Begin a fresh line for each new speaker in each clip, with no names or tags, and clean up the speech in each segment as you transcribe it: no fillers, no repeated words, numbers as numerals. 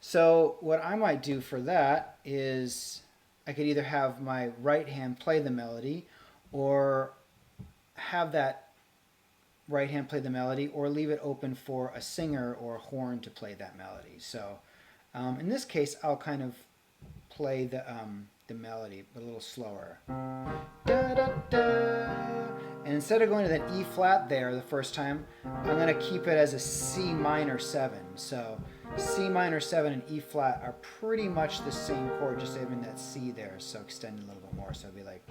So what I might do for that is I could either have my right hand play the melody, or have that right hand play the melody, or leave it open for a singer or a horn to play that melody. So in this case, I'll kind of play the melody a little slower. Da, da, da. And instead of going to that E flat there the first time, I'm going to keep it as a C minor 7. So C minor 7 and E flat are pretty much the same chord, just having that C there, so extending a little bit more. So it'll be like,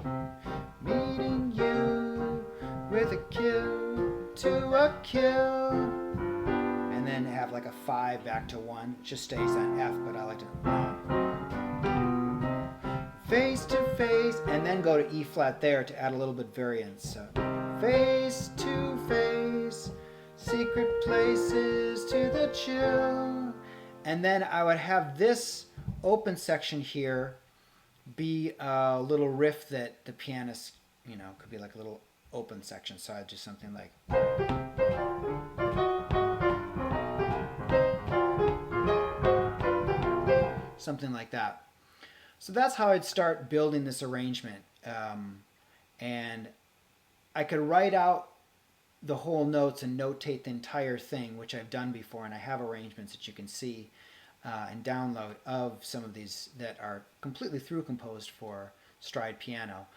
meeting you with a kill to a kill. And then have like a 5 back to 1. It just stays on F, but I like to face to face, and then go to E flat there to add a little bit of variance. So face to face, secret places to the chill. And then I would have this open section here be a little riff that the pianist, could be like a little open section. So I'd do something like, something like that. So that's how I'd start building this arrangement. And I could write out the whole notes and notate the entire thing, which I've done before, and I have arrangements that you can see and download of some of these that are completely through composed for stride piano.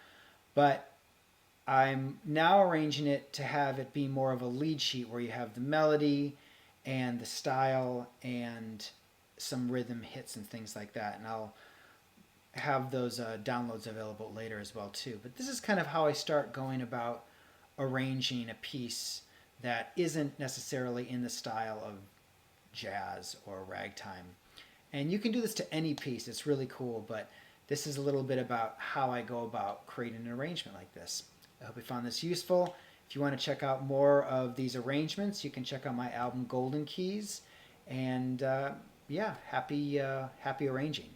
But I'm now arranging it to have it be more of a lead sheet where you have the melody and the style and some rhythm hits and things like that. And I'll have those downloads available later as well too. But this is kind of how I start going about arranging a piece that isn't necessarily in the style of jazz or ragtime. And you can do this to any piece. It's really cool, but this is a little bit about how I go about creating an arrangement like this. I hope you found this useful. If you want to check out more of these arrangements, you can check out my album Golden Keys. And yeah, happy arranging.